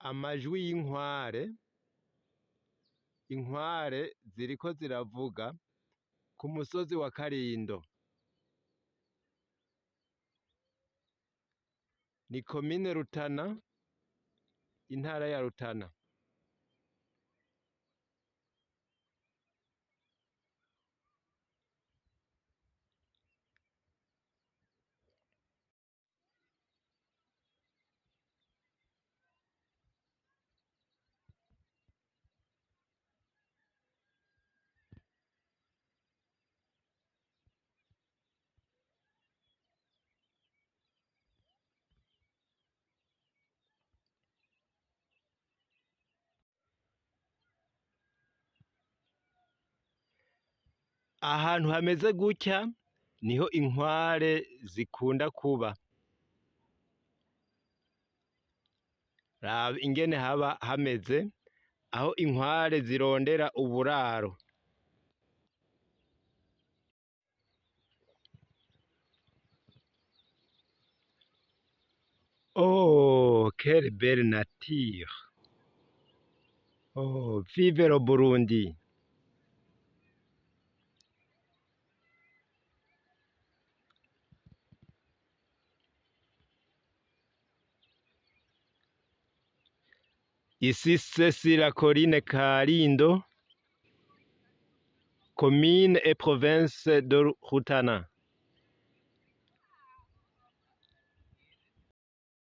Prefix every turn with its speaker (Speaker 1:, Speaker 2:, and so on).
Speaker 1: amajwi y'inkware. Inkware ziriko ziravuga ku musozi wa Karindo. Ni komine Rutana, intara ya Rutana. Ahantu hameze gutya niho inkware zikunda kuba. Raba ingene haba hameze aho inkware zirondera uburaro. Oh, quelle belle nature! Oh, vive le Burundi! Ici, c'est sur la colline Karindo, commune et province de Rutana.